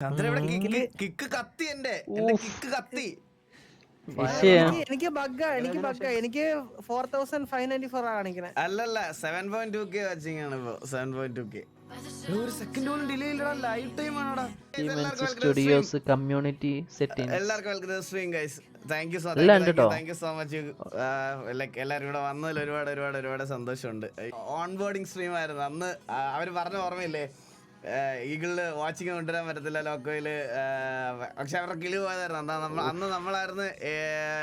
ചന്ദ്ര ഇവിടെ കിക്ക് കത്തി എന്റെ കിക്ക് കത്തി. എനിക്ക് ബഗ്ഗാ എനിക്ക് 4594 കാണിക്കണേ. അല്ലല്ല 7.2K വാച്ചിങ് ആണ് ഇപ്പൊ. 7.2K ഒരു സെക്കൻഡ് പോലും ഡിലേ ഇല്ലടാ. ലൈവ് ടൈം ആണോടാ. സ്റ്റുഡിയോസ് കമ്മ്യൂണിറ്റി സെറ്റിംഗ്സ് എല്ലാവർക്കും welcome stream guys. Thank you so much. Like എല്ലാവരും ഇവിടെ വന്നതിൽ ഒരുപാട് സന്തോഷമുണ്ട്. ഓൺ ബോർഡിങ് സ്ട്രീം ആയിരുന്നു അന്ന്. അവര് പറഞ്ഞ ഓർമ്മയില്ലേ, ഈഗിളില് വാച്ചിങ് കൊണ്ടുവരാൻ പറ്റത്തില്ല ലോക്കോയില്. പക്ഷെ അവരുടെ കിളി പോയതായിരുന്നു. അന്ന് നമ്മളായിരുന്നു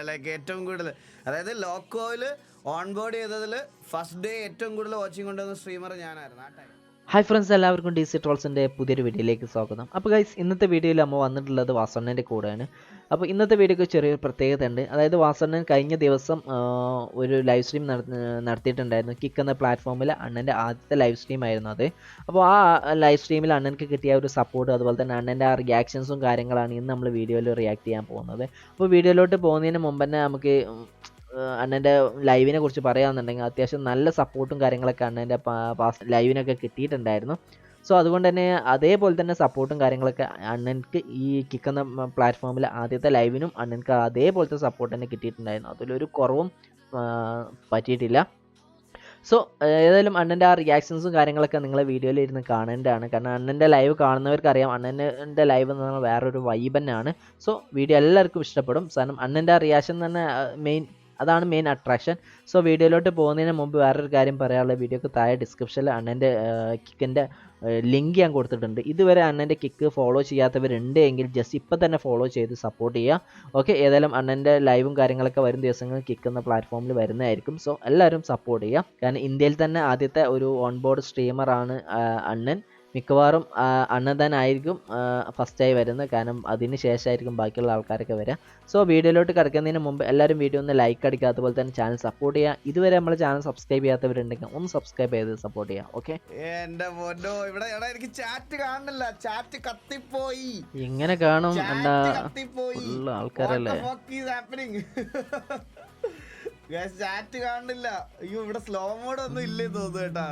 ലൈക്ക് ഏറ്റവും കൂടുതൽ, അതായത് ലോക്കോയില് ഓൺ ബോർഡ് ചെയ്തതിൽ ഫസ്റ്റ് ഡേ ഏറ്റവും കൂടുതൽ വാച്ചിങ് കൊണ്ടുവന്ന സ്ട്രീമർ ഞാനായിരുന്നു ആ ടൈം. ഹായ് ഫ്രണ്ട്സ്, എല്ലാവർക്കും DC ട്രോൾസിൻ്റെ പുതിയൊരു വീഡിയോയിലേക്ക് സ്വാഗതം. അപ്പോൾ ഗൈസ്, ഇന്നത്തെ വീഡിയോയിൽ നമ്മൾ വന്നിട്ടുള്ളത് വാസണ്ണൻ്റെ കൂടെയാണ്. അപ്പോൾ ഇന്നത്തെ വീഡിയോക്ക് ചെറിയൊരു പ്രത്യേകത ഉണ്ട്. അതായത് വാസണ്ണൻ കഴിഞ്ഞ ദിവസം ഒരു ലൈവ് സ്ട്രീം നടത്തിയിട്ടുണ്ടായിരുന്നു. കിക്ക് എന്ന പ്ലാറ്റ്ഫോമിൽ അണ്ണൻ്റെ ആദ്യത്തെ ലൈവ് സ്ട്രീം ആയിരുന്നു അത്. അപ്പോൾ ആ ലൈവ് സ്ട്രീമിൽ അണ്ണൻക്ക് കിട്ടിയ ഒരു സപ്പോർട്ട്, അതുപോലെ തന്നെ അണ്ണൻ്റെ ആ റിയാക്ഷൻസും കാര്യങ്ങളാണ് ഇന്ന് നമ്മൾ വീഡിയോയിൽ റിയാക്ട് ചെയ്യാൻ പോകുന്നത്. അപ്പോൾ വീഡിയോയിലോട്ട് പോകുന്നതിന് മുമ്പ് തന്നെ നമുക്ക് അണ്ണൻ്റെ ലൈവിനെ കുറിച്ച് പറയാമെന്നുണ്ടെങ്കിൽ അത്യാവശ്യം നല്ല സപ്പോർട്ടും കാര്യങ്ങളൊക്കെ അണ്ണൻ്റെ ലൈവിനൊക്കെ കിട്ടിയിട്ടുണ്ടായിരുന്നു. സോ അതുകൊണ്ട് തന്നെ അതേപോലെ തന്നെ സപ്പോർട്ടും കാര്യങ്ങളൊക്കെ അണ്ണൻക്ക് ഈ കിക്ക് എന്ന പ്ലാറ്റ്ഫോമിൽ ആദ്യത്തെ ലൈവിനും അണ്ണൻക്ക് അതേപോലത്തെ സപ്പോർട്ട് തന്നെ കിട്ടിയിട്ടുണ്ടായിരുന്നു. അതിലൊരു കുറവും പറ്റിയിട്ടില്ല. സോ ഏതായാലും അണ്ണൻ്റെ ആ റിയാക്ഷൻസും കാര്യങ്ങളൊക്കെ നിങ്ങളെ വീഡിയോയിൽ ഇരുന്ന് കാണേണ്ടതാണ്. കാരണം അണ്ണൻ്റെ ലൈവ് കാണുന്നവർക്കറിയാം അണ്ണൻ്റെ ലൈവ് എന്ന് പറഞ്ഞാൽ വേറൊരു വൈബ് തന്നെയാണ്. സോ വീഡിയോ എല്ലാവർക്കും ഇഷ്ടപ്പെടും. കാരണം അണ്ണൻ്റെ ആ റിയാക്ഷൻ തന്നെ അതാണ് മെയിൻ അട്രാക്ഷൻ. സോ വീഡിയോയിലോട്ട് പോകുന്നതിന് മുമ്പ് വേറൊരു കാര്യം പറയാനുള്ളത്, വീഡിയോക്ക് താഴെ ഡിസ്ക്രിപ്ഷനിൽ അണ്ണൻ്റെ കിക്കിൻ്റെ ലിങ്ക് ഞാൻ കൊടുത്തിട്ടുണ്ട്. ഇതുവരെ അണ്ണൻ്റെ കിക്ക് ഫോളോ ചെയ്യാത്തവരുണ്ട് എങ്കിൽ ജസ്റ്റ് ഇപ്പം തന്നെ ഫോളോ ചെയ്ത് സപ്പോർട്ട് ചെയ്യുക. ഓക്കെ, ഏതായാലും അണ്ണൻ്റെ ലൈവും കാര്യങ്ങളൊക്കെ വരും ദിവസങ്ങളിൽ കിക്ക് എന്ന പ്ലാറ്റ്ഫോമിൽ വരുന്നതായിരിക്കും. സോ എല്ലാവരും സപ്പോർട്ട് ചെയ്യുക. കാരണം ഇന്ത്യയിൽ തന്നെ ആദ്യത്തെ ഒരു ഓൺ ബോർഡ് സ്ട്രീമറാണ് അണ്ണൻ. മിക്കവാറും അണ്ണൻ തന്നെ ആയിരിക്കും ഫസ്റ്റായി വരുന്നത്. കാരണം അതിന് ശേഷമായിരിക്കും ബാക്കിയുള്ള ആൾക്കാരൊക്കെ വരിക. സോ വീഡിയോയിലോട്ട് കിടക്കുന്നതിന് മുമ്പ് എല്ലാവരും വീഡിയോ ഒന്ന് ലൈക്ക് അടിക്കുക, അതുപോലെ തന്നെ ചാനൽ സപ്പോർട്ട് ചെയ്യുക. ഇതുവരെ നമ്മൾ ചാനൽ സബ്സ്ക്രൈബ് ചെയ്യാത്തവരുണ്ടെങ്കിൽ ഒന്ന് സബ്സ്ക്രൈബ് ചെയ്ത് സപ്പോർട്ട് ചെയ്യാം. ഓക്കെ, എങ്ങനെ കാണും എന്താ ഫുള്ള് ആൾക്കാരല്ലേ. ചാറ്റ് കാണില്ല. അയ്യോ, ഇവിടെ സ്ലോ മോഡ് ഒന്നും ഇല്ലേ തോന്നുന്നു കേട്ടാ.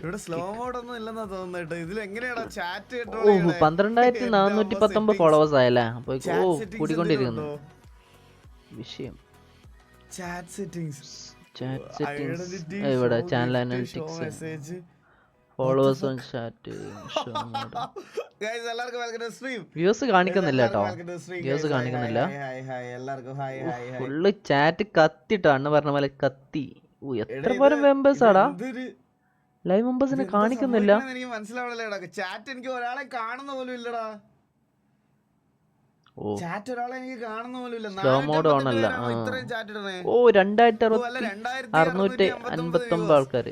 ഇവിടെ സ്ലോ മോഡ് ഒന്നും ഇല്ലെന്നാ തോന്നുന്നു കേട്ടോ. ഇതിൽ എങ്ങനെയാടാ ചാറ്റ്? 12,419 ഫോളോവേഴ്സ് ആയല്ലേ. അപ്പൊ കൂടിക്കൊണ്ടിരിക്കുന്നു വിഷയം. ചാറ്റ് സെറ്റിംഗ്സ് ഇവിടെ channel analytics, followers on chat, views കാണിക്കുന്നില്ല കേട്ടോ. വ്യൂസ് കാണിക്കുന്നില്ല. ഫുള്ള് ചാറ്റ് കത്തിട്ടോ. അണ്ണ പറഞ്ഞ പോലെ കത്തി. എത്ര പേരും മെമ്പേഴ്സ് ആടാ. ലൈവ് മെമ്പേഴ്സിനെ കാണിക്കുന്നില്ല. എനിക്ക് മനസ്സിലാവണല്ലേടാ. ചാറ്റ് എനിക്ക് ഒരാളെ കാണുന്ന പോലും ഇല്ലടാ. ചാറ്റ് ഒരാളെ എനിക്ക് കാണുന്ന പോലും ഇല്ല. സ്ലോ മോഡ് ഓൺ അല്ല. ഓ 2659 ആൾക്കാര്.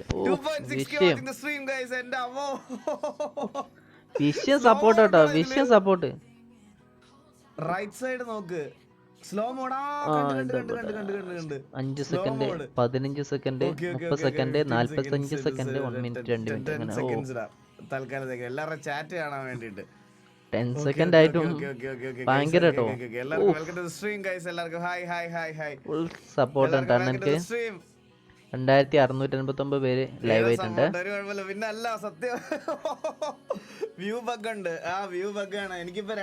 വിഷയം സപ്പോർട്ട് കേട്ടോ. വിഷയം സപ്പോർട്ട്. റൈറ്റ് സൈഡ് നോക്ക്. സ്ലോ മോഡാ. 5 second, 15 second, 30 second, 45 second, 1 minute, 2 minute, അങ്ങനെ തൽക്കാലത്തേക്ക് എല്ലാവരുടെ ചാറ്റ് കാണാൻ വേണ്ടിട്ട് 10 സെക്കൻഡ് ആയിട്ടും ഭയങ്കര കേട്ടോ. ഫുൾ സപ്പോർട്ട് ഉണ്ട് അണ്ണൻക്ക്. 2659 പേര് ലൈവ് ആയിട്ടുണ്ട്. പിന്നെ അല്ല, സത്യം വ്യൂ ബഗ് ഉണ്ട്. ആ വ്യൂ ബഗ് ആണ്. എനിക്കിപ്പോ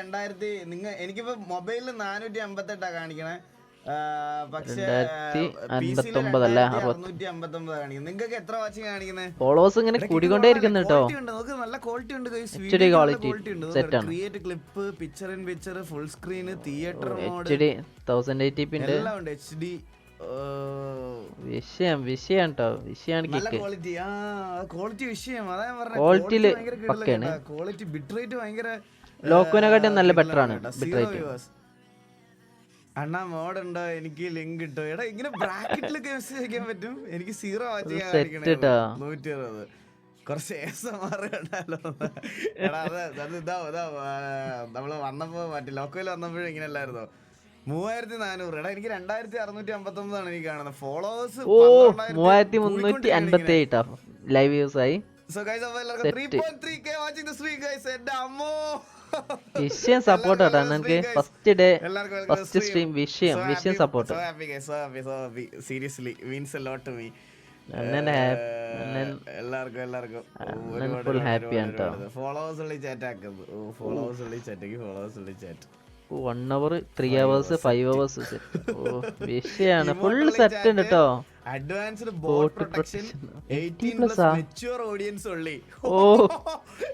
എനിക്കിപ്പോ മൊബൈലിൽ 458 കാണിക്കണേ. പക്ഷേ 659 അല്ലേ, 659 കാണിക്കുന്നത്. നിങ്ങൾക്ക് എത്ര വാച്ചിങ് കാണിക്കുന്നത്? ഫോളോവേഴ്സ് ഇങ്ങനെ കൂടിക്കൊണ്ടേ ഇരിക്കുന്നു കേട്ടോ. നല്ല ക്വാളിറ്റി ഉണ്ട്. Create clip, picture in picture, full screen, theatre mode, HD 1080p ഉണ്ട്, എല്ലാം ഉണ്ട്. HD വിഷയം കേട്ടോ. വിഷയാണ് കിക്ക്. ക്വാളിറ്റി വിഷയം. അതാ ക്വാളിറ്റിയില് പക്കയാണ്. ക്വാളിറ്റി ബിട്രേറ്റ് ഭയങ്കര ലോക്കോനെക്കാട്ടി നല്ല ബെറ്റർ ആണ് ബിട്രേറ്റ്. അണ്ണാ മോഡ് ഉണ്ടോ? എനിക്ക് ലിങ്ക് കിട്ടോ? എടാ, ഇങ്ങനെ ബ്രാക്കറ്റിലൊക്കെ മെസ്സേജ് അയക്കാൻ പറ്റും. എനിക്ക് 0 വാച്ചിങ് 160. കുറച്ച് ASMR കണ്ടാലോ? എടാ, നമ്മള് വന്നപ്പോ മറ്റേ ലോക്കോയിൽ വന്നപ്പോഴും ഇങ്ങനെ അല്ലായിരുന്നോ? 3400. എടാ, എനിക്ക് 2659 എനിക്ക് കാണുന്നത്. ഫോളോവേഴ്സ് 3358 ലൈവ് വ്യൂസ് ആയി. So guys, 3.3K watching the stream guys. എന്റെ അമ്മോ, വിഷയം സപ്പോർട്ട് ആട്ടോ അണ്ണൻക്ക്. ഫസ്റ്റ് ഡേ ഫസ്റ്റ് സ്ട്രീം വിഷയം support. Seriously means a lot to me. എല്ലാവർക്കും full happy ആണ് ട്ടോ. ഫോളോവേഴ്സ് ഉള്ളി ചാറ്റ് ആക്കുന്നത്. ഫോളോവേഴ്സ് ഉള്ളി ചാറ്റ് 1 hour 3 hours 5 hours വിഷയാണ്. ഫുൾ സെറ്റ് ഉണ്ട് കേട്ടോ. Advanced bot protection 18+ mature audience ഉള്ളി.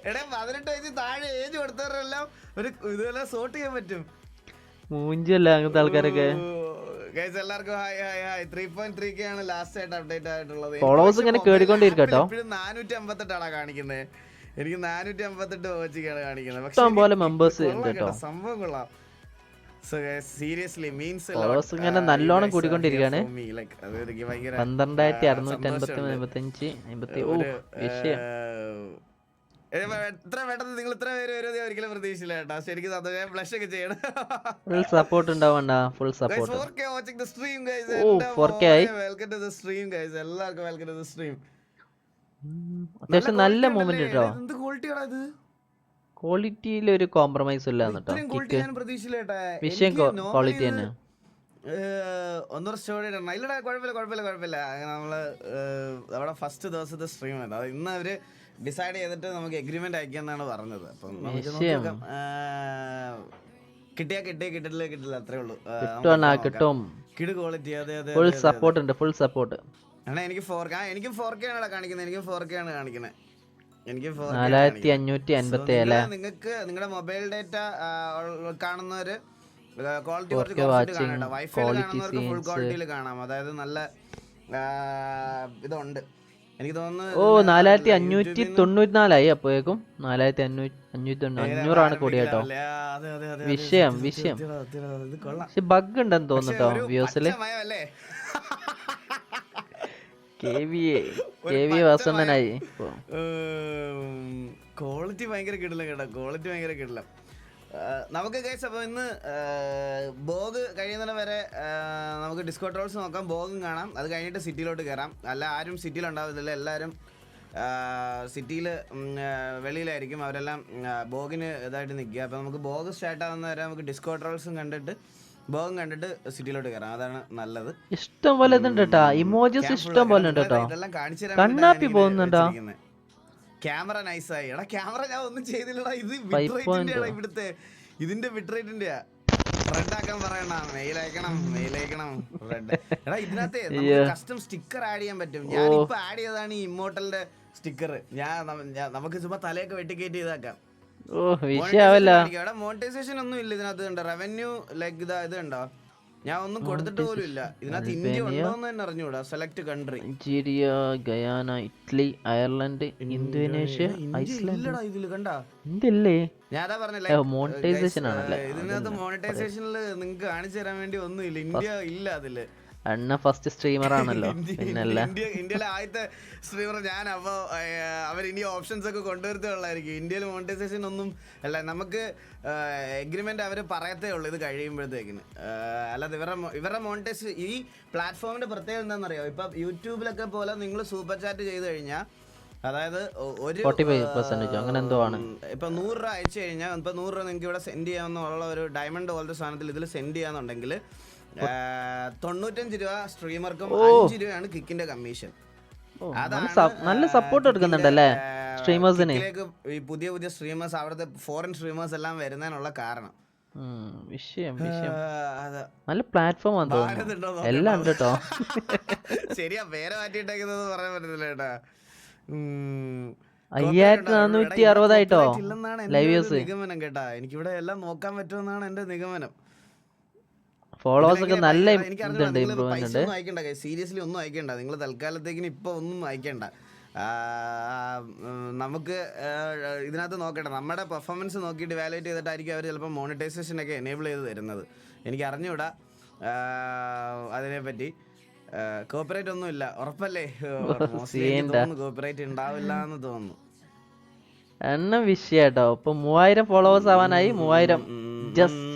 എടാ 18 വയസ്സിൽ താഴെ ഏജ് കൊടുത്തവരെല്ലാം ഒരു ഇതുപോലെ സോർട്ട് ചെയ്യാൻ പറ്റും. മൂഞ്ചല്ല അങ്ങനത്തെ ആൾക്കാരൊക്കെ. ഗൈസ് എല്ലാവർക്കും ഹായ് 3.3k ആണ് ലാസ്റ്റ് ആയിട്ട് അപ്ഡേറ്റ് ആയിട്ടുള്ളത്. ഫോളോവേഴ്സ് ഇങ്ങനെ കേറിക്കൊണ്ടിരിക്കട്ടോ. ഇപ്പോഴും 458 ആണ് കാണിക്കുന്നത്. എനിക്ക് 458 വാച്ചിക്കാണ് കാണിക്കുന്നത്. ഇഷ്ടം പോലെ മെമ്പേഴ്സ് ഉണ്ട് കേട്ടോ. സംഭവം കൊള്ളാം. So guys, seriously means a lot. ഇങ്ങനെ നല്ലോണം കൂടിക്കൊണ്ടിരിക്കുകയാണ്. 12,655 വിഷയം. എത്ര പെട്ടെന്ന് നിങ്ങൾ ഇത്ര പേര് വരുന്നത് ഒരിക്കലും പ്രതീക്ഷിച്ചില്ല കേട്ടോ. ശരിക്കും ബ്ലഷ് ഒക്കെ ചെയ്യണം. ഫുൾ സപ്പോർട്ട് ഉണ്ടാവണ്ട. Full support. 4K watching the stream guys. 4K ആയി. Welcome to the stream guys. എല്ലാവർക്കും welcome to the stream. അത്യാവശ്യം നല്ല മൂവ്മെന്റ് കേട്ടോ. എന്ത് ക്വാളിറ്റിയാടാ ഇത്? ക്വാളിറ്റിയിൽ ഒരു കോംപ്രമൈസ് ഇല്ല കേട്ടോ. വിഷയം ക്വാളിറ്റി തന്നെ. ഒന്നൂറ് സ്റ്റോറി ഇടണം. ഇല്ലടാ കുഴപ്പമില്ല. നമ്മള് അവിടെ ഫസ്റ്റ് ദിവസത്തെ സ്ട്രീം ആയിരുന്നു. അത് ഇന്ന് അവര് ഡിസൈഡ് ചെയ്തിട്ട് നമുക്ക് എഗ്രിമെന്റ് അയക്കാന്നാണ് പറഞ്ഞത്. അപ്പം കിട്ടില്ല അത്രേ ഉള്ളൂ. കിട്ടും. കിട് ക്വാളിറ്റി. അതെ ഫുൾ സപ്പോർട്ട് ഉണ്ട്. Full support. എനിക്ക് 4K ആണ് കാണിക്കുന്നത്. എനിക്ക് 4K ആണ് കാണിക്കുന്നത്. എനിക്ക് 4557. നിങ്ങൾക്ക് നിങ്ങളുടെ മൊബൈൽ ഡേറ്റ കാണുന്നവര് ക്വാളിറ്റി കുറച്ച് കുറച്ചിട്ട് കാണാം. വൈഫൈ കാണുന്നവർക്ക് ഫുൾ ക്വാളിറ്റിയിൽ കാണാം. അതായത് നല്ല ഇതുണ്ട്. എനിക്ക് തോന്നുന്നു 4594 അപ്പോഴേക്കും 4500 കൂടി കേട്ടോ. വിഷയം പക്ഷെ ബഗ് ഉണ്ടെന്ന് തോന്നുട്ടോ വ്യൂസില്. KVA വാസണ്ണനായി. ക്വാളിറ്റി ഭയങ്കര കിടിലം കേട്ടോ. നമുക്ക് ഗൈസ് അപ്പോൾ ഇന്ന് ബോഗ് കഴിയുന്നിടം വരെ നമുക്ക് ഡിസ്കോ ട്രോൾസ് നോക്കാം. ബോഗും കാണാം. അത് കഴിഞ്ഞിട്ട് സിറ്റിയിലോട്ട് കയറാം. അല്ല ആരും സിറ്റിയിൽ ഉണ്ടാവില്ല. എല്ലാവരും സിറ്റിയിൽ വെളിയിലായിരിക്കും. അവരെല്ലാം ബോഗിന് ഇതായിട്ട് നിൽക്കുക. അപ്പോൾ നമുക്ക് ബോഗ് സ്റ്റാർട്ട് ആവുന്ന വരെ നമുക്ക് ഡിസ്കോ ട്രോൾസും കണ്ടിട്ട് ബോഗും കണ്ടിട്ട് സിറ്റിയിലോട്ട് കയറാം. അതാണ് നല്ലത്. ഇഷ്ടം പോലെ ഇമോജസ് ഇഷ്ടം പോലെ ഉണ്ട് കേട്ടോ. ഇതെല്ലാം കാണിച്ചു കണ്ണാപ്പി പോകുന്നുണ്ടോ? ക്യാമറ നൈസായി. എടാ ക്യാമറ ഞാൻ ഒന്നും ചെയ്തില്ലടാ. ഇത് ബിട്രേറ്റിന്റെ ഇവിടുത്തെ ഇതിന്റെ ബിട്രേറ്റിന്റെ റെഡ് ആക്കാൻ പറയണ. മെയിൽ അയക്കണം റെഡ്. എടാ ഇതിനകത്ത് കസ്റ്റം സ്റ്റിക്കർ ആഡ് ചെയ്യാൻ പറ്റും. ഞാൻ ഇപ്പൊ ആഡ് ചെയ്തതാണ് ഈ ഇമ്മോർട്ടലിന്റെ സ്റ്റിക്കർ. നമുക്ക് ചുമ്മാ തലയൊക്കെ വെട്ടിക്കേറ്റ് ചെയ്താക്കാം. മോണിറ്റൈസേഷൻ ഒന്നും ഇല്ല ഇതിനകത്ത്. കണ്ടോ റവന്യൂ ലൈക്ക് ഇത് കണ്ടോ? ഞാൻ ഒന്നും കൊടുത്തിട്ട് പോലും ഇല്ല. ഇതിനകത്ത് ഇന്ത്യ ഉണ്ടോന്ന് തന്നെ അറിഞ്ഞൂടാ. Select country Nigeria, Guyana, Italy, Ireland, Indonesia, Iceland. ഇതില് കണ്ടാ ഇന്ത്യല്ലേ? ഞാൻ അതാ പറഞ്ഞില്ലേ മോണിറ്റൈസേഷൻ ആണല്ലേ. ഇതിനകത്ത് മോണിറ്റൈസേഷനിൽ നിങ്ങൾക്ക് കാണിച്ചു തരാൻ വേണ്ടി ഒന്നും ഇല്ല. ഇന്ത്യ ഇല്ല അതില്. അണ്ണ ഫസ്റ്റ് സ്ട്രീമർ ആണല്ലോ. പിന്നല്ല ഇന്ത്യയിലെ ആദ്യത്തെ സ്ട്രീമർ ഞാൻ. അപ്പോൾ അവർ ഇനി ഓപ്ഷൻസ് ഒക്കെ കൊണ്ടുവരുത്തുള്ളായിരിക്കും. ഇന്ത്യയിൽ മോണിറ്റൈസേഷൻ ഒന്നും അല്ല. നമുക്ക് എഗ്രിമെന്റ് അവർ പറയത്തേ ഉള്ളൂ ഇത് കഴിയുമ്പോഴത്തേക്കിന്. അല്ലാതെ ഇവരുടെ മോണിറ്റൈസ് ഈ പ്ലാറ്റ്ഫോമിന്റെ പ്രത്യേകത എന്താണെന്നറിയോ? ഇപ്പൊ യൂട്യൂബിലൊക്കെ പോലെ നിങ്ങൾ സൂപ്പർ ചാറ്റ് ചെയ്ത് കഴിഞ്ഞാൽ, അതായത് ഒരു 45% അങ്ങനെ എന്തോ ആണ്. ഇപ്പൊ 100 രൂപ അയച്ചു കഴിഞ്ഞാൽ ഇപ്പൊ 100 രൂപ നിങ്ങൾക്ക് ഇവിടെ സെൻഡ് ചെയ്യാമെന്നുള്ള ഒരു ഡയമണ്ട് പോലത്തെ സാധനത്തിൽ ഇതിൽ സെൻഡ് ചെയ്യാന്നുണ്ടെങ്കിൽ 95 രൂപ സ്ട്രീമർക്കും 5 രൂപയാണ് കിക്കിന്റെ കമ്മീഷൻ. നല്ല സപ്പോർട്ട് എടുക്കുന്നുണ്ടല്ലേ സ്ട്രീമേഴ്സിന്. ഈ പുതിയ സ്ട്രീമേഴ്സ്, അവിടുത്തെ ഫോറിൻ സ്ട്രീമേഴ്സ് എല്ലാം വരുന്നതിനുള്ള കാരണം. വിഷയം നല്ല പ്ലാറ്റ്ഫോം ആണ് തോന്നുന്നു. എല്ലാം ഉണ്ട് കേട്ടോ. ശരിയാ, പേരെ മാറ്റിയിട്ടേക്കുന്നത് പറയാൻ പറ്റത്തില്ല കേട്ടാ. 5460 ആയിട്ടോ ലൈവ് വ്യൂസ്. നിഗമനം കേട്ടാ. എനിക്കിവിടെ എല്ലാം നോക്കാൻ പറ്റുമെന്നാണ് എന്റെ നിഗമനം. ഫോളോവേഴ്സ് ഒക്കെ നല്ല സീരിയസ്ലി ഒന്നും അയക്കണ്ട. നിങ്ങൾ തൽക്കാലത്തേക്കിന് ഇപ്പൊ ഒന്നും അയക്കണ്ട. നമുക്ക് ഇതിനകത്ത് നോക്കട്ടെ. നമ്മുടെ പെർഫോമൻസ് നോക്കിയിട്ട് വാലുവേറ്റ് ചെയ്തിട്ടായിരിക്കും അവർ ചിലപ്പോൾ മോണിറ്റൈസേഷൻ ഒക്കെ എനേബിൾ ചെയ്ത് തരുന്നത്. എനിക്ക് അറിഞ്ഞൂടാ അതിനെപ്പറ്റി. കോപ്പറേറ്റ് ഒന്നും ഇല്ല ഉറപ്പല്ലേ? കോപ്പറേറ്റ് ഉണ്ടാവില്ല എന്ന് തോന്നുന്നു. എണ്ണ വിഷയാട്ടോ. ഇപ്പൊ 3000 ഫോളോവേഴ്സ് ആവാനായി. 3000 ജസ്റ്റ്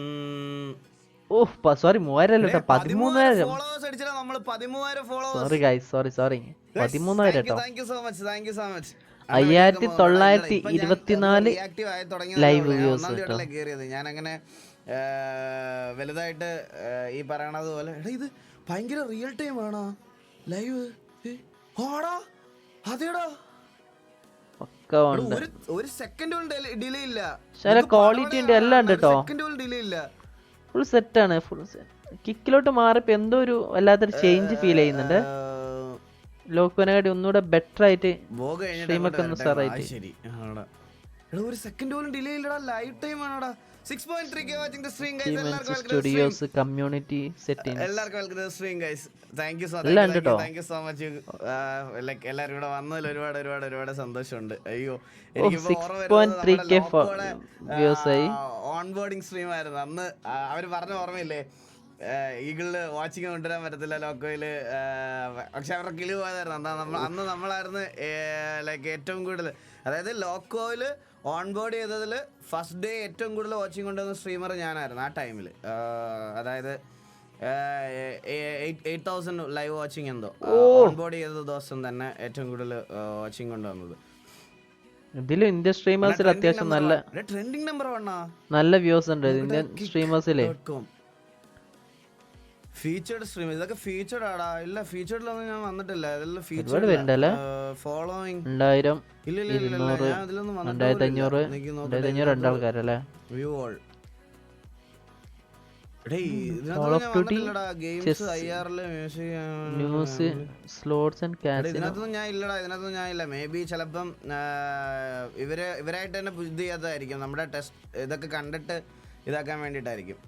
സോറി 3000 അല്ല 13,000. സോറി ഗൈസ്, സോറി 13,000 കേട്ടോ. 5924 ലൈവ് വ്യൂസ് കേട്ടോ. ഞാൻ അങ്ങനെ വലുതായിട്ട് ഈ പറയണത് പോലെ ഇത് ഭയങ്കര റിയൽ ടൈം ആണോ ലൈവ്? ഓടാ അതേടാ ഒക്കെ ഉണ്ട്. ഒരു സെക്കൻഡ് പോലും ഡിലേ ഇല്ല. ചില ക്വാളിറ്റി ഉണ്ട്, എല്ലാം ഉണ്ട് കേട്ടോ. സെക്കൻഡ് പോലും ഡിലേ ഇല്ല. ഫുൾ സെറ്റ് ആണ്. ഫുൾ കിക്കിലോട്ട് മാറിയപ്പോ എന്തോ ഒരു വല്ലാത്തൊരു ചേഞ്ച് ഫീൽ ചെയ്യുന്നുണ്ട്. ലോക്കോനെക്കാട്ടി ഒന്നുകൂടെ ബെറ്റർ ആയിട്ട് സ്ട്രീമൊക്കെ ഒന്ന് സാറായിട്ട്. ശരി ഒരു സെക്കൻഡ് പോലും ഡിലേ ഇല്ലടാ. ലൈവ് ടൈം ആണോടാ. 6.3K watching the stream guys. എല്ലാവർക്കും സ്റ്റുഡിയോസ് കമ്മ്യൂണിറ്റി സെറ്റിംഗ്സ് എല്ലാവർക്കും welcome stream guys. Thank you so much. Like എല്ലാവരും ഇവിടെ വന്നതിൽ ഒരുപാട് ഒരുപാട് ഒരുപാട് സന്തോഷമുണ്ട്. അയ്യോ ഓൺബോർഡിംഗ് സ്ട്രീം ആയിരുന്നു അന്ന്. അവര് പറഞ്ഞ ഓർമ്മയില്ലേ, ഈഗിളില് വാച്ചിങ് കൊണ്ടുവരാൻ പറ്റത്തില്ല ലോക്കോയില്. പക്ഷെ അവരുടെ കിളി പോയതായിരുന്നു. അന്ന് നമ്മളായിരുന്നു ലൈക്ക് ഏറ്റവും കൂടുതൽ, അതായത് ലോക്കോയില് ഓൺബോർഡ് ചെയ്തതിൽ ഫസ്റ്റ് ഡേ ഏറ്റവും കൂടുതൽ വാച്ചിങ് കൊണ്ടുവന്ന സ്ട്രീമർ ഞാനായിരുന്നു ആ ടൈമിൽ. അതായത് 8,000 ലൈവ് വാച്ചിങ് എന്തോ ഓൺബോർഡ് ചെയ്ത ദിവസം തന്നെ ഏറ്റവും കൂടുതൽ വാച്ചിങ് കൊണ്ടുവന്നത്. ഇതിലും ഇന്ത്യൻ സ്ട്രീമേഴ്സിൽ അത്യാവശ്യം നല്ല ട്രെൻഡിങ് നമ്പർ നല്ല വ്യൂസ് ഉണ്ട് ഇന്ത്യൻ സ്ട്രീമേഴ്സിലെ. ഫീച്ചേർഡ് സ്ട്രീം ഇതൊക്കെ ഫീച്ചേർഡ് ആടാ. ഇല്ല ഫീച്ചേർഡിലൊന്നും ഞാൻ വന്നിട്ടില്ല. ഇതെല്ലാം ഒരുപാട് പേരുണ്ടല്ലേ. ഫോളോയിങ് 2000 ഇല്ല 200 2500 2500 രണ്ടാൾക്കാരല്ലേ. View all news slots and casino ഇതിനകത്തൊന്നും ഞാൻ ഇല്ല. മേ ബി ചിലപ്പം ഇവരായിട്ട് തന്നെ ഇത് ചെയ്യാത്തതായിരിക്കും. നമ്മുടെ ടെസ്റ്റ് ഇതൊക്കെ കണ്ടിട്ട് ഇതാക്കാൻ വേണ്ടിട്ടായിരിക്കും.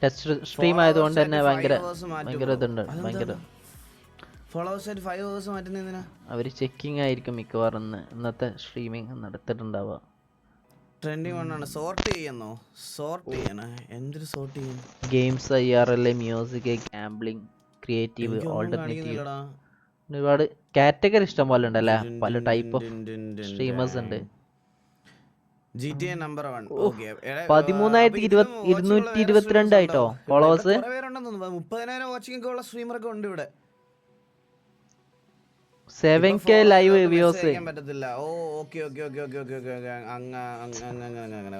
ടെസ്റ്റ് സ്ട്രീം ആയതുകൊണ്ട് തന്നെ ഭയങ്കര ഇതുണ്ട്. ഭയങ്കര ഫോളോവേഴ്സ് ആയിട്ട് 5 hours മാറ്റുന്നതിനാ അവര് ചെക്കിംഗ് ആയിരിക്കും മിക്കവാറും ഇന്നത്തെ സ്ട്രീമിംഗ് നടത്തിട്ടുണ്ടാവുക. ട്രെൻഡിങ് ആണ്. സോർട്ട് ചെയ്യണോ? സോർട്ട് ചെയ്യണേ. എന്തൊരു സോർട്ട് ചെയ്യണം? Games, IRL, music, gambling, creative, alternative, ഒരുപാട് കാറ്റഗറി ഇഷ്ടം പോലെ ഉണ്ടല്ലേ. പല ടൈപ്പ് ഓഫ് സ്ട്രീമേഴ്സ് ഉണ്ട്. GTA നമ്പർ 1 ഓക്കേ 13,222 ആയിട്ടോ ഫോളോവേഴ്സ്. 30,000 വാച്ചിങ് ഒക്കെ ഉള്ള സ്ട്രീമർ ഒക്കെ ഉണ്ട് ഇവിടെ. 7K ലൈവ് വ്യൂസ് പറ്റത്തില്ല. ഓ ഓക്കേ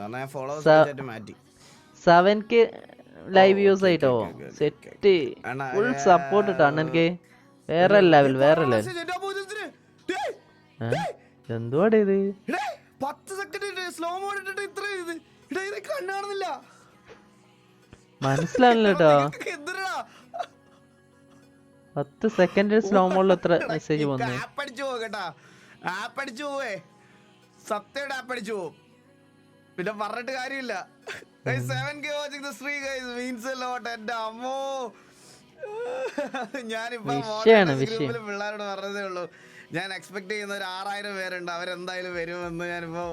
അങ്ങനെ ഫോളോവേഴ്സ് മാറ്റി 7K ലൈവ് വ്യൂസ് ആയിട്ടോ. സെറ്റ് ഫുൾ സപ്പോർട്ട് ഇട്ടോ അണ്ണൻക്ക്. വേറെ ലെവൽ എന്തുവാടേ ഇത്? 10 സെക്കൻഡ് സ്ലോ മോഡ് ഇട്ടിട്ട് ഇത്ര ഇത് കണ്ണാണെന്നില്ല. മനസ്സിലാവില്ല കേട്ടോ. 10 സെക്കൻഡ് സ്ലോ മോഡിൽ എത്ര മെസ്സേജ് വന്നു? ആപ്പ് അടിച്ചു പോകും കേട്ടാ. ആപ്പ് അടിച്ചു പോവേ. സത്യയുടെ ആപ്പ് അടിച്ചു പോവും. പിന്നെ പറഞ്ഞിട്ട് കാര്യമില്ല. 7K watching the stream guys means a ലോട്ട്. എന്റെ അമ്മോ, ഞാനിപ്പോ പിള്ളേരോട് പറഞ്ഞതേ ഉള്ളൂ. ഞാൻ എക്സ്പെക്ട് ചെയ്യുന്ന ഒരു 6,000 പേരുണ്ട്. അവരെന്തായാലും വരുമെന്ന് ഞാനിപ്പോ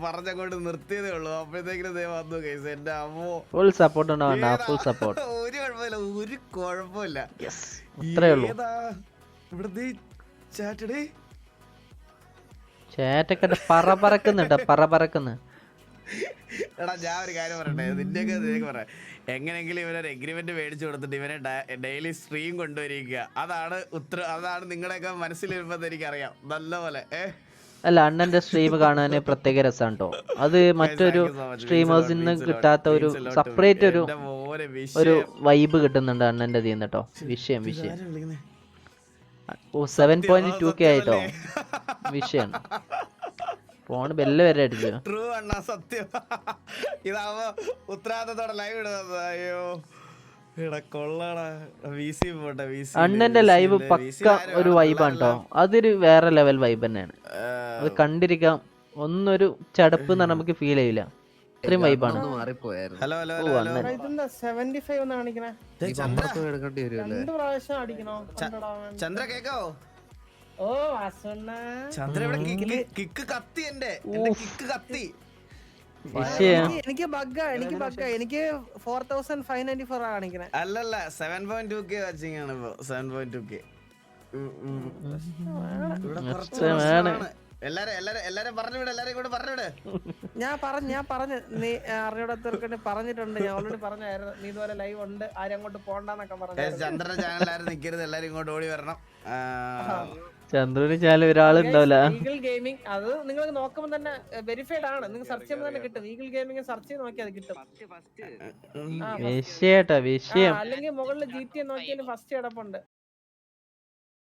പറഞ്ഞങ്ങോട്ട് നിർത്തിയതേ ഉള്ളൂ. അപ്പോഴത്തേക്കും വന്നു ഗൈസ്. എന്റെ അമ്മോ, ഫുൾ സപ്പോർട്ട് ഉണ്ടാവണ്ട. Full support. ഒരു കുഴപ്പമില്ല, ഒരു കുഴപ്പമില്ല. ഏതാ ഇവിടുത്തെ ചാറ്റടേ ചാറ്റൊക്കെ പറക്കുന്നുണ്ട്. എടാ ഞാൻ ഒരു കാര്യം പറയട്ടെ. നിന്റെയൊക്കെ പറയാം. എങ്ങനെയെങ്കിലും ഇവനൊരു എഗ്രിമെന്റ് മേടിച്ചു കൊടുത്തിട്ട് ഇവനെ ഡെയിലി സ്ട്രീം കൊണ്ടുവരിക. അതാണ് നിങ്ങളുടെയൊക്കെ മനസ്സിൽ വരുമ്പോ എനിക്കറിയാം നല്ലപോലെ. അല്ല, അണ്ണന്റെ സ്ട്രീം കാണാൻ പ്രത്യേക രസമാണ് കേട്ടോ. അത് മറ്റൊരു സ്ട്രീമേഴ്സിൽ നിന്ന് കിട്ടാത്ത ഒരു സെപ്പറേറ്റ് ഒരു വൈബ് കിട്ടുന്നുണ്ട് അണ്ണന്റെ തീന്ന് കേട്ടോ. വിഷയം 7.2K ആയിട്ടോ. വിഷയം ഫോണ് ബെല്ല് വരെ അടിച്ചു. ട്രൂ അണ്ണാ, സത്യം. ഇതാവുമ്പോ ഉത്തരാദിത്തോടെ ലൈവ് ഇടുന്നത്. അയ്യോ കൊള്ളാടാ. അണ്ണന്റെ ലൈവ് പക്ക ഒരു വൈബാണ് കേട്ടോ. അതൊരു വേറെ ലെവൽ വൈബ് തന്നെയാണ്. അത് കണ്ടിരിക്കാം. ഒന്നൊരു ചടപ്പ് എന്ന് നമുക്ക് ഫീൽ ചെയ്യില്ല. ഇത്രയും വൈബാണ്. ഹലോ ചന്ദ്ര കേക്കാവോ? ചന്ദ്ര ഇവിടെ കിക്ക് കത്തി. എന്റെ കിക്ക് കത്തി. എനിക്ക് 4,594 കാണിക്കണേ. അല്ലല്ല 7.2K വാച്ചിങ് ആണ് ഇപ്പൊ. 7.2K. എല്ലാരും പറഞ്ഞുവിട്. ഞാൻ പറഞ്ഞു നീ അറിഞ്ഞൂടത്തോർക്കണ്ടി പറഞ്ഞിട്ടുണ്ട്. ഞാൻ ഓൾറെഡി പറഞ്ഞായിരുന്നു നീ ഇതുപോലെ ലൈവ് ഉണ്ട്, ആരും അങ്ങോട്ട് പോണ്ടെന്നൊക്കെ പറഞ്ഞു. ചന്ദ്രന്റെ ചാനലാരും നിക്കരുത്, എല്ലാരും ഇങ്ങോട്ട് ഓടി വരണം. ചന്ദ്രന് ചാനൽ ഒരാളുണ്ടാവില്ല. ഈഗിൾ ഗെയിമിംഗ് അത് നിങ്ങൾ നോക്കുമ്പോൾ തന്നെ വെരിഫൈഡ് ആണ്. നിങ്ങൾ സെർച്ച് ചെയ്യുമ്പോൾ തന്നെ കിട്ടും. ഈഗിൾ ഗെയിമിംഗ് സെർച്ച് ചെയ്ത് നോക്കിയാൽ കിട്ടും. വിഷയം അല്ലെങ്കിൽ മുകളിൽ GTA നോക്കിയാൽ ഫസ്റ്റ് കിടപ്പുണ്ട്.